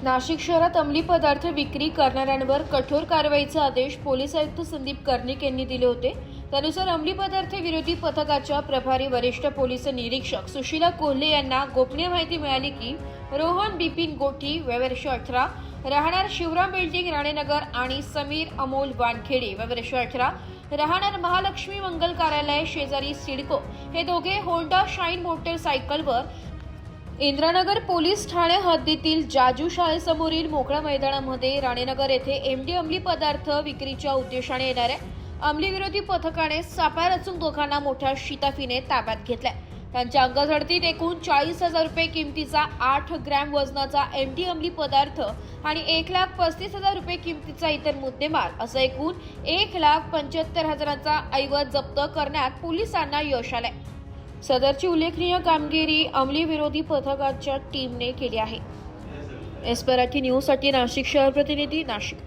नाशिक शहरात अंमली पदार्थ विक्री करणाऱ्यांवर कठोर कारवाईचे आदेश पोलीस आयुक्त संदीप कर्णिक यांनी दिले होते। त्यानुसार अंमली पदार्थ विरोधी पथकाच्या प्रभारी वरिष्ठ पोलीस निरीक्षक सुशीला कोल्हे यांना गोपनीय माहिती मिळाली की रोहन बिपिन गोठी वय वर्ष 18 राहणार शिवराम बिल्डिंग राणेनगर आणि समीर अमोल वानखेडे वय वर्ष 18 राहणार महालक्ष्मी मंगल कार्यालय शेजारी सिडको हे दोघे होंडा शाईन मोटरसायकलवर इंद्रानगर पोलीस ठाणे हद्दीतील जाजू शाळेसमोरील मोकळ्या मैदानामध्ये राणेनगर येथे एमडी अंमली पदार्थ विक्रीच्या उद्देशाने येणाऱ्या अंमली विरोधी पथकाने सापळा रचून दोघांना मोठ्या शिताफीने ताब्यात घेतलाय। त्यांच्या अंगझडतीत एकूण 40,000 रुपये किमतीचा 8 ग्रॅम वजनाचा एमडी अंमली पदार्थ आणि 1,35,000 रुपये किमतीचा इतर मुद्देमाल असं एकूण 1,75,000चा ऐवज जप्त करण्यात पोलिसांना यश आलंय। सदरची उल्लेखनीय कामगिरी अंमली विरोधी पथकाच्या टीमने केली आहे। एस मराठी न्यूजसाठी नाशिक शहर प्रतिनिधी नाशिक।